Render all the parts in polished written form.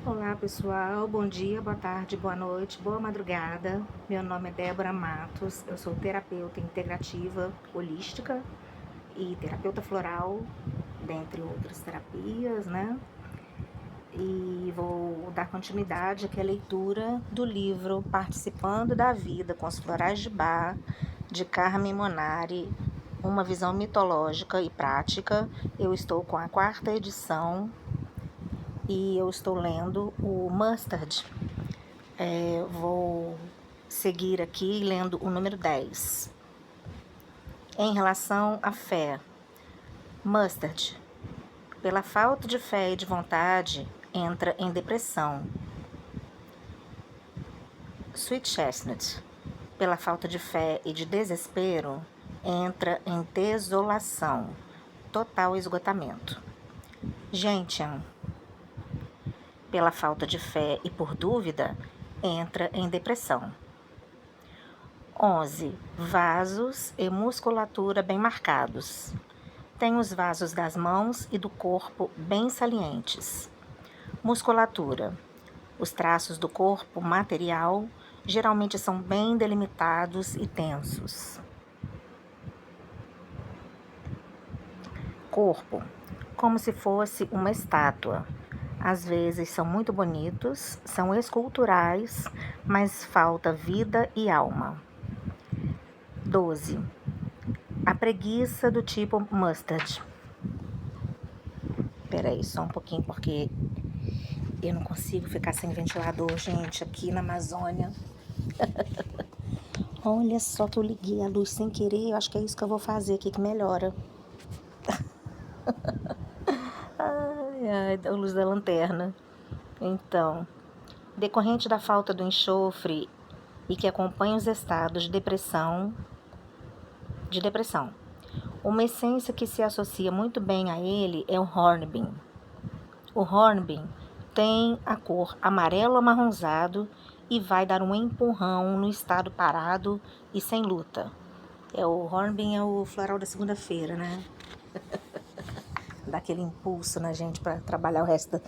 Olá pessoal, bom dia, boa tarde, boa noite, boa madrugada. Meu nome é Débora Matos, eu sou terapeuta integrativa holística e terapeuta floral, dentre outras terapias, né? E vou dar continuidade aqui à leitura do livro Participando da Vida com os Florais de Bach, de Carmen Monari, uma visão mitológica e prática. Eu estou com a 4ª edição e eu estou lendo o Mustard. Vou seguir aqui lendo o número 10. Em relação à fé, Mustard, pela falta de fé e de vontade, entra em depressão. Sweet Chestnut, pela falta de fé e de desespero, entra em desolação, total esgotamento. Gentian, pela falta de fé e por dúvida, entra em depressão. 11. Vasos e musculatura bem marcados. Tem os vasos das mãos e do corpo bem salientes. Musculatura. Os traços do corpo material geralmente são bem delimitados e tensos. Corpo. Como se fosse uma estátua. Às vezes são muito bonitos, são esculturais, mas falta vida e alma. 12. A preguiça do tipo Mustard. Peraí, só um pouquinho, porque eu não consigo ficar sem ventilador, gente, aqui na Amazônia. Olha só que eu liguei a luz sem querer, eu acho que é isso que eu vou fazer aqui que melhora. Ai, a luz da lanterna. Então, decorrente da falta do enxofre e que acompanha os estados de depressão, uma essência que se associa muito bem a ele é o hornbeam. O hornbeam tem a cor amarelo amarronzado e vai dar um empurrão no estado parado e sem luta. O hornbeam é o floral da segunda-feira, né? Dá aquele impulso na gente para trabalhar o resto.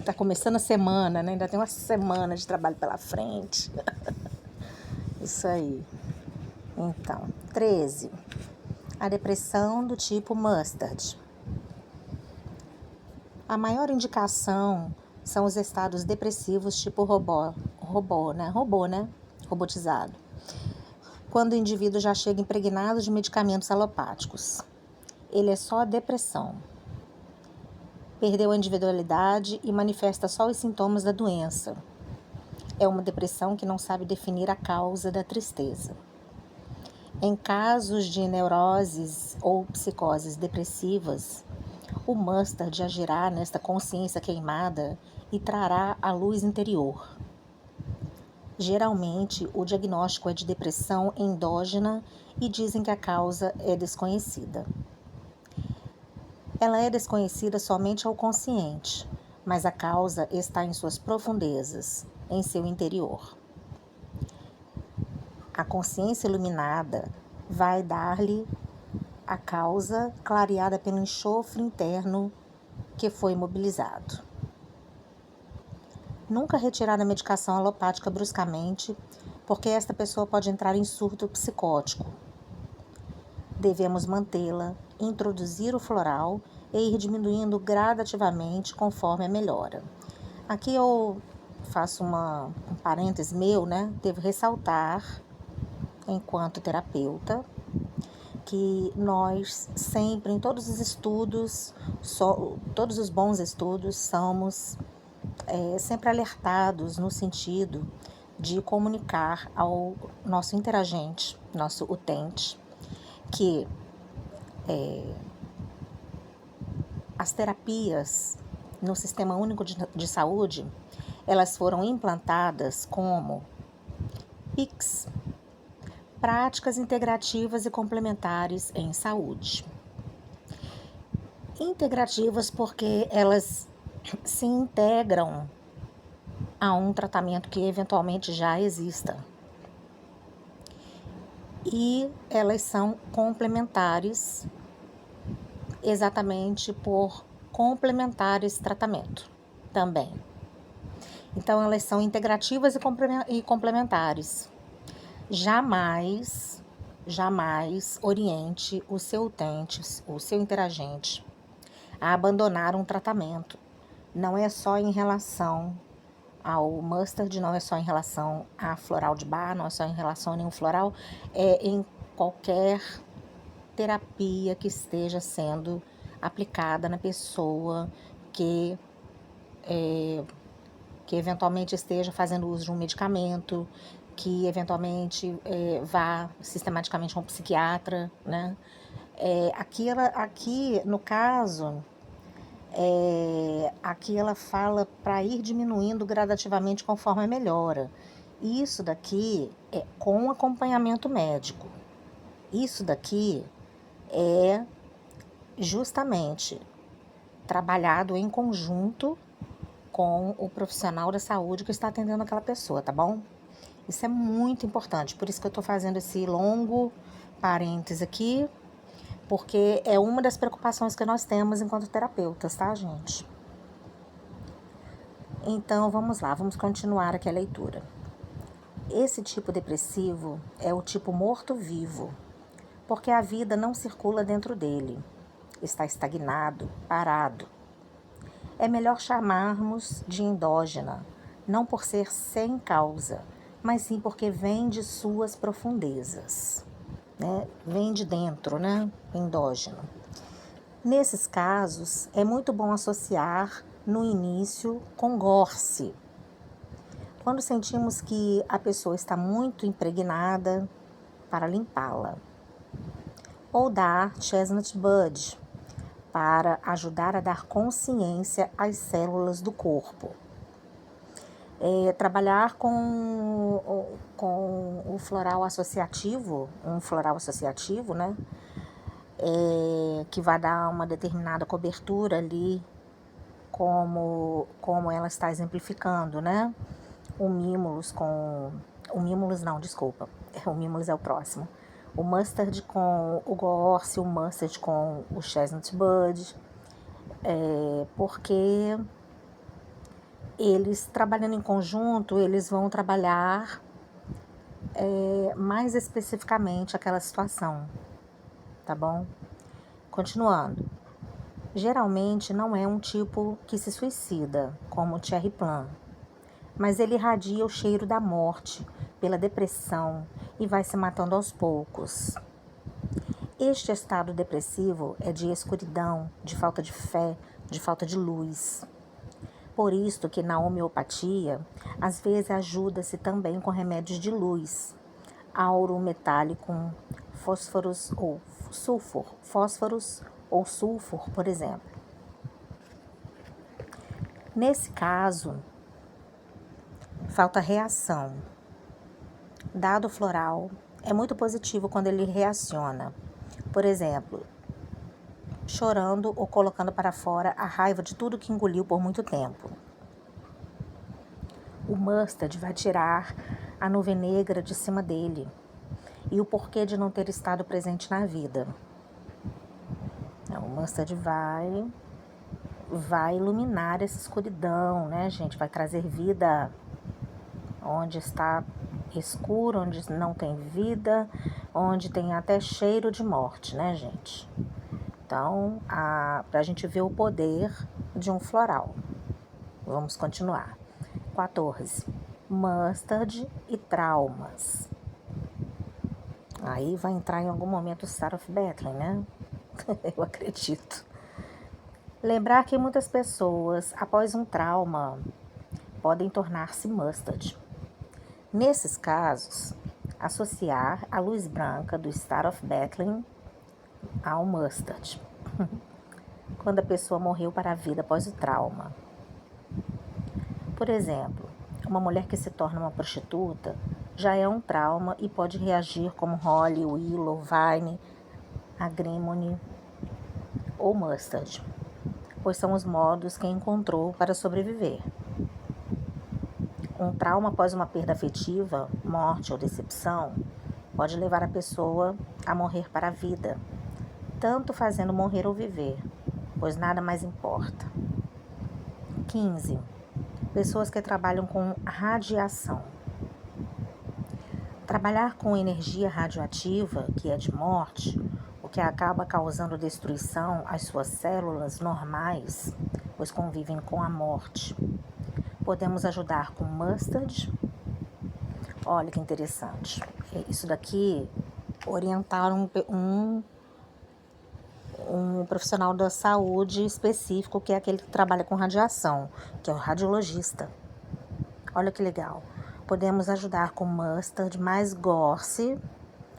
Tá começando a semana, né? Ainda tem uma semana de trabalho pela frente. Isso aí. Então, 13. A depressão do tipo Mustard. A maior indicação são os estados depressivos tipo robotizado. Quando o indivíduo já chega impregnado de medicamentos alopáticos. Ele é só depressão. Perdeu a individualidade e manifesta só os sintomas da doença. É uma depressão que não sabe definir a causa da tristeza. Em casos de neuroses ou psicoses depressivas, o Mustard agirá nesta consciência queimada e trará a luz interior. Geralmente, o diagnóstico é de depressão endógena e dizem que a causa é desconhecida. Ela é desconhecida somente ao consciente, mas a causa está em suas profundezas, em seu interior. A consciência iluminada vai dar-lhe a causa clareada pelo enxofre interno que foi mobilizado. Nunca retirar a medicação alopática bruscamente, porque esta pessoa pode entrar em surto psicótico. Devemos mantê-la, introduzir o floral e ir diminuindo gradativamente conforme a melhora. Aqui eu faço um parêntese meu, né? Devo ressaltar, enquanto terapeuta, que nós sempre, em todos os estudos, todos os bons estudos, somos sempre alertados no sentido de comunicar ao nosso interagente, nosso utente, que as terapias no Sistema Único de Saúde, elas foram implantadas como PICs, Práticas Integrativas e Complementares em Saúde. Integrativas porque elas se integram a um tratamento que eventualmente já exista. E elas são complementares exatamente por complementar esse tratamento também. Então, elas são integrativas e complementares. Jamais, jamais oriente o seu utente, o seu interagente, a abandonar um tratamento. Não é só em relação ao mustard, não é só em relação à floral de bar, não é só em relação a nenhum floral, é em qualquer terapia que esteja sendo aplicada na pessoa que eventualmente esteja fazendo uso de um medicamento, que eventualmente vá sistematicamente a um psiquiatra, né? Aqui, no caso, aqui ela fala para ir diminuindo gradativamente conforme a melhora. Isso daqui é com acompanhamento médico. Isso daqui é justamente trabalhado em conjunto com o profissional da saúde que está atendendo aquela pessoa, tá bom? Isso é muito importante, por isso que eu estou fazendo esse longo parênteses aqui, porque é uma das preocupações que nós temos enquanto terapeutas, tá, gente? Então, vamos lá, vamos continuar aqui a leitura. Esse tipo depressivo é o tipo morto-vivo, porque a vida não circula dentro dele, está estagnado, parado. É melhor chamarmos de endógena, não por ser sem causa, mas sim porque vem de suas profundezas, né? Vem de dentro, né? Endógeno. Nesses casos, é muito bom associar no início com gorse. Quando sentimos que a pessoa está muito impregnada, para limpá-la. Ou dar chestnut bud, para ajudar a dar consciência às células do corpo. Trabalhar com o floral associativo, um floral associativo, né? Que vai dar uma determinada cobertura ali, como ela está exemplificando, né? O mimulus com... O mimulus não, desculpa. O mimulus é o próximo. O mustard com o gorse, o mustard com o chestnut bud, porque eles, trabalhando em conjunto, eles vão trabalhar mais especificamente aquela situação, tá bom? Continuando. Geralmente não é um tipo que se suicida, como o cherry plum, mas ele irradia o cheiro da morte pela depressão e vai se matando aos poucos. Este estado depressivo é de escuridão, de falta de fé, de falta de luz. Por isto que na homeopatia, às vezes ajuda-se também com remédios de luz, auro metálico, fósforos ou sulfur, por exemplo. Nesse caso, falta reação. Dado floral, é muito positivo quando ele reaciona. Por exemplo, chorando ou colocando para fora a raiva de tudo que engoliu por muito tempo. O mustard vai tirar a nuvem negra de cima dele e o porquê de não ter estado presente na vida. O mustard vai iluminar essa escuridão, né, gente? Vai trazer vida onde está escuro, onde não tem vida, onde tem até cheiro de morte, né, gente? Então, para a gente ver o poder de um floral. Vamos continuar. 14. Mustard e traumas. Aí vai entrar em algum momento o Star of Bethlehem, né? Eu acredito. Lembrar que muitas pessoas, após um trauma, podem tornar-se mustard. Nesses casos, associar a luz branca do Star of Bethlehem ao mustard. Quando a pessoa morreu para a vida após o trauma. Por exemplo, uma mulher que se torna uma prostituta já é um trauma e pode reagir como holly, willow, vine, agrimony ou mustard, pois são os modos que encontrou para sobreviver. Um trauma após uma perda afetiva, morte ou decepção, pode levar a pessoa a morrer para a vida, tanto fazendo morrer ou viver, pois nada mais importa. 15. Pessoas que trabalham com radiação. Trabalhar com energia radioativa, que é de morte, o que acaba causando destruição às suas células normais, pois convivem com a morte. Podemos ajudar com mustard. Olha que interessante. Isso daqui orientaram um profissional da saúde específico, que é aquele que trabalha com radiação, que é o radiologista. Olha que legal. Podemos ajudar com mustard mais gorse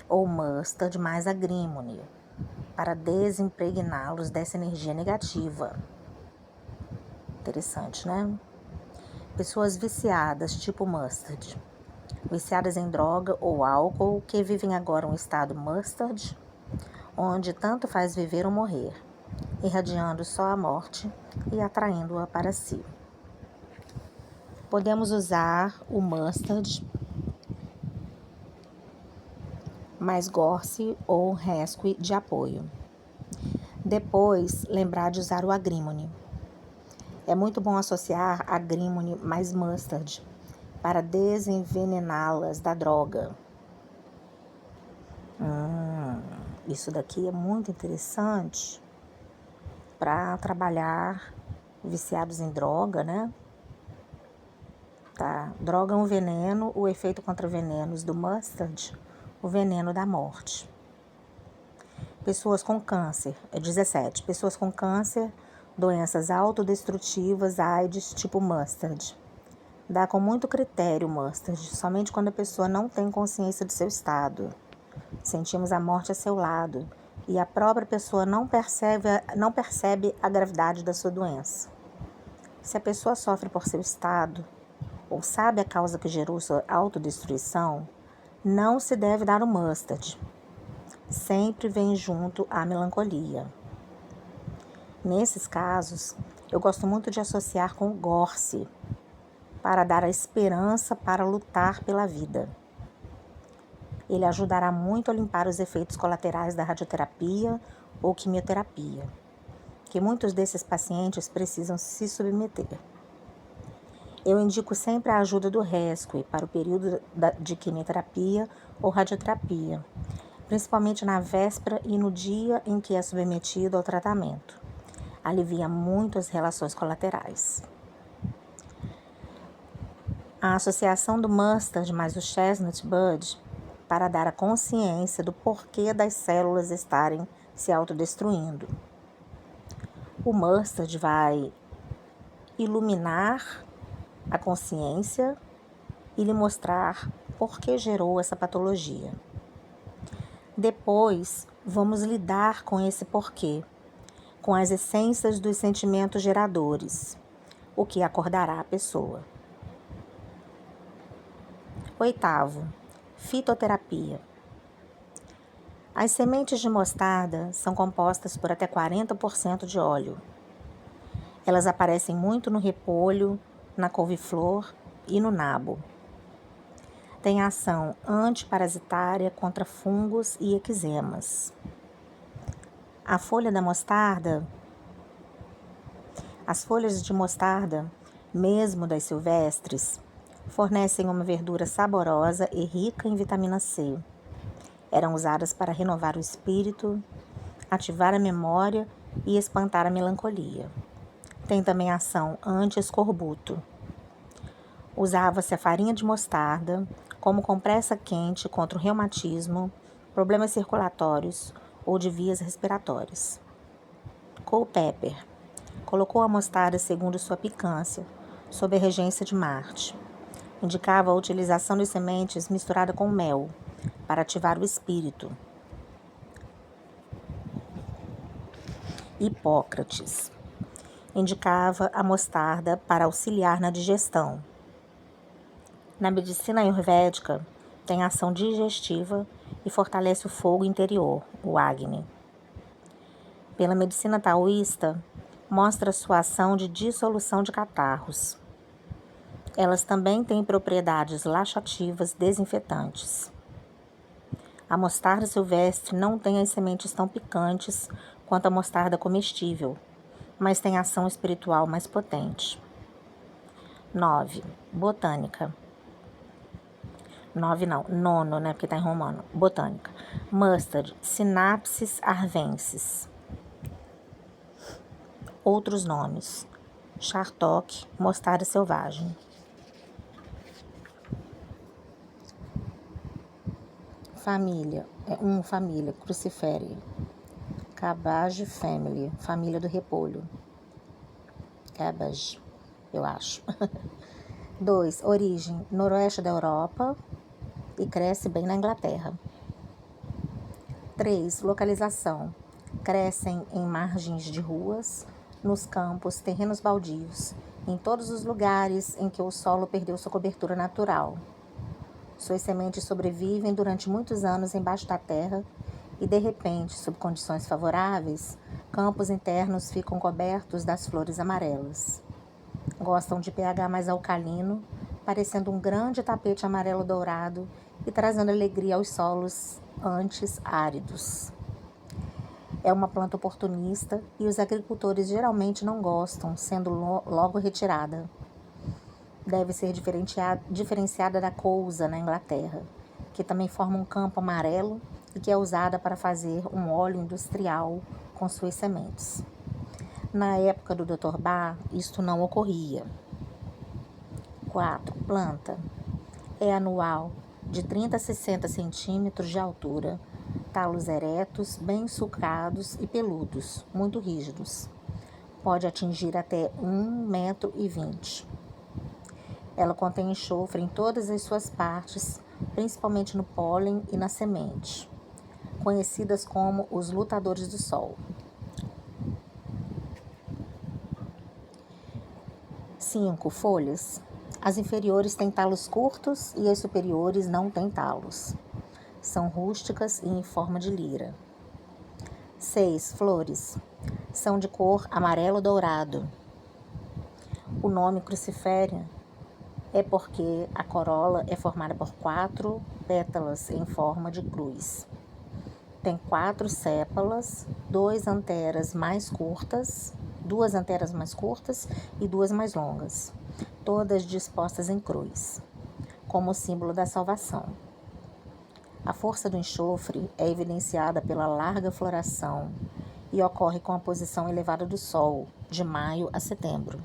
ou mustard mais agrimony, para desimpregná-los dessa energia negativa. Interessante, né? Pessoas viciadas, tipo mustard. Viciadas em droga ou álcool, que vivem agora um estado mustard, onde tanto faz viver ou morrer, irradiando só a morte e atraindo-a para si. Podemos usar o mustard mais gorse ou rescue de apoio. Depois, lembrar de usar o agrimony. É muito bom associar agrimony mais mustard para desenvenená-las da droga. Isso daqui é muito interessante para trabalhar viciados em droga, né? Tá. Droga é um veneno, o efeito contra venenos do mustard, o veneno da morte. Pessoas com câncer, 17. Pessoas com câncer, doenças autodestrutivas, AIDS, tipo mustard. Dá com muito critério o mustard, somente quando a pessoa não tem consciência do seu estado. Sentimos a morte a seu lado e a própria pessoa não percebe a gravidade da sua doença. Se a pessoa sofre por seu estado ou sabe a causa que gerou sua autodestruição, não se deve dar o mustard. Sempre vem junto a melancolia. Nesses casos, eu gosto muito de associar com o gorse, para dar a esperança para lutar pela vida. Ele ajudará muito a limpar os efeitos colaterais da radioterapia ou quimioterapia, que muitos desses pacientes precisam se submeter. Eu indico sempre a ajuda do rescue para o período de quimioterapia ou radioterapia, principalmente na véspera e no dia em que é submetido ao tratamento. Alivia muito as relações colaterais. A associação do mustard mais o chestnut bud para dar a consciência do porquê das células estarem se autodestruindo. O mustard vai iluminar a consciência e lhe mostrar por que gerou essa patologia. Depois, vamos lidar com esse porquê, com as essências dos sentimentos geradores, o que acordará a pessoa. 8º, fitoterapia. As sementes de mostarda são compostas por até 40% de óleo. Elas aparecem muito no repolho, na couve-flor e no nabo. Tem ação antiparasitária contra fungos e eczemas. As folhas de mostarda, mesmo das silvestres, fornecem uma verdura saborosa e rica em vitamina C. Eram usadas para renovar o espírito, ativar a memória e espantar a melancolia. Tem também ação anti-escorbuto. Usava-se a farinha de mostarda como compressa quente contra o reumatismo, problemas circulatórios ou de vias respiratórias. Culpeper. Colocou a mostarda segundo sua picância, sob a regência de Marte. Indicava a utilização de sementes misturada com mel, para ativar o espírito. Hipócrates. Indicava a mostarda para auxiliar na digestão. Na medicina ayurvédica, tem ação digestiva e fortalece o fogo interior, o Agni. Pela medicina taoísta, mostra sua ação de dissolução de catarros. Elas também têm propriedades laxativas desinfetantes. A mostarda silvestre não tem as sementes tão picantes quanto a mostarda comestível, mas tem ação espiritual mais potente. 9. Botânica. 9 não, nono, né? Porque tá em romano. Botânica. Mustard, Synapsis arvensis. Outros nomes: chartock, mostarda selvagem. Família, família, cruciféria. Cabbage family, família do repolho. Cabbage, eu acho. 2. Origem, noroeste da Europa e cresce bem na Inglaterra. 3. Localização, crescem em margens de ruas, nos campos, terrenos baldios, em todos os lugares em que o solo perdeu sua cobertura natural. Suas sementes sobrevivem durante muitos anos embaixo da terra e, de repente, sob condições favoráveis, campos internos ficam cobertos das flores amarelas. Gostam de pH mais alcalino, parecendo um grande tapete amarelo-dourado e trazendo alegria aos solos antes áridos. É uma planta oportunista e os agricultores geralmente não gostam, sendo logo retirada. Deve ser diferenciada da cousa na Inglaterra, que também forma um campo amarelo e que é usada para fazer um óleo industrial com suas sementes. Na época do Dr. Bach, isto não ocorria. 4. Planta. É anual, de 30 a 60 centímetros de altura, talos eretos, bem sulcados e peludos, muito rígidos. Pode atingir até 1,20 m. Ela contém enxofre em todas as suas partes, principalmente no pólen e na semente, conhecidas como os lutadores do sol. 5. Folhas. As inferiores têm talos curtos e as superiores não têm talos. São rústicas e em forma de lira. 6. Flores. São de cor amarelo-dourado. O nome cruciféria é porque a corola é formada por 4 pétalas em forma de cruz. Tem 4 sépalas, 2 anteras mais curtas e 2 mais longas, todas dispostas em cruz, como símbolo da salvação. A força do enxofre é evidenciada pela larga floração e ocorre com a posição elevada do sol, de maio a setembro.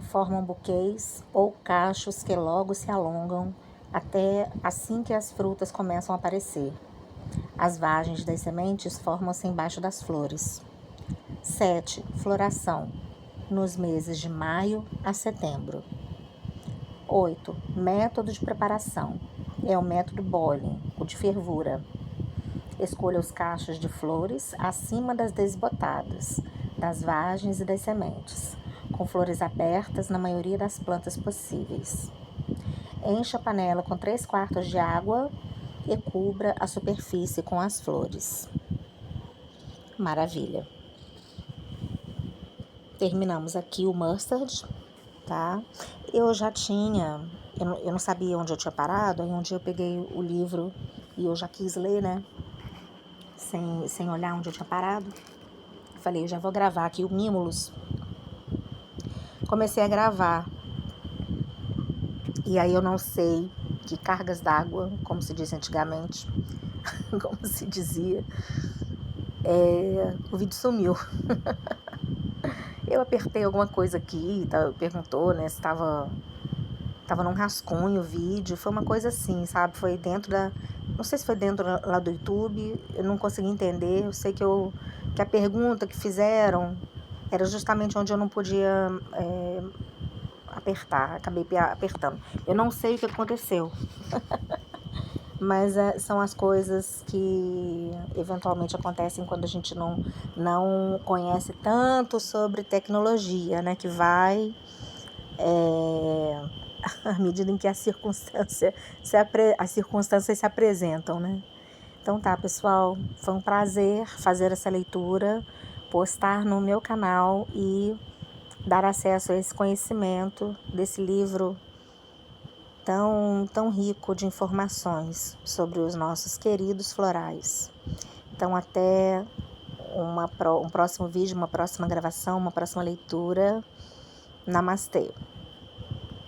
Formam buquês ou cachos que logo se alongam até assim que as frutas começam a aparecer. As vagens das sementes formam-se embaixo das flores. 7. Floração, nos meses de maio a setembro. 8. Método de preparação. É o método boiling, o de fervura. Escolha os cachos de flores acima das desbotadas, das vagens e das sementes, com flores abertas na maioria das plantas possíveis. Encha a panela com 3/4 de água e cubra a superfície com as flores. Maravilha! Terminamos aqui o mustard, tá? Eu não sabia onde eu tinha parado, aí um dia eu peguei o livro e eu já quis ler, né? Sem olhar onde eu tinha parado. Falei, eu já vou gravar aqui o Mimulus. Comecei a gravar. E aí eu não sei que cargas d'água, como se diz antigamente, como se dizia, o vídeo sumiu. Eu apertei alguma coisa aqui, perguntou, né, se estava num rascunho o vídeo, foi uma coisa assim, sabe, foi dentro não sei se foi dentro lá do YouTube, eu não consegui entender, eu sei que a pergunta que fizeram era justamente onde eu não podia apertar, acabei apertando. Eu não sei o que aconteceu, mas são as coisas que eventualmente acontecem quando a gente não conhece tanto sobre tecnologia, né? Que vai à medida em que as circunstâncias se apresentam, né? Então tá, pessoal, foi um prazer fazer essa leitura, postar no meu canal e dar acesso a esse conhecimento desse livro tão rico de informações sobre os nossos queridos florais. Então, até um próximo vídeo, uma próxima gravação, uma próxima leitura Namastê.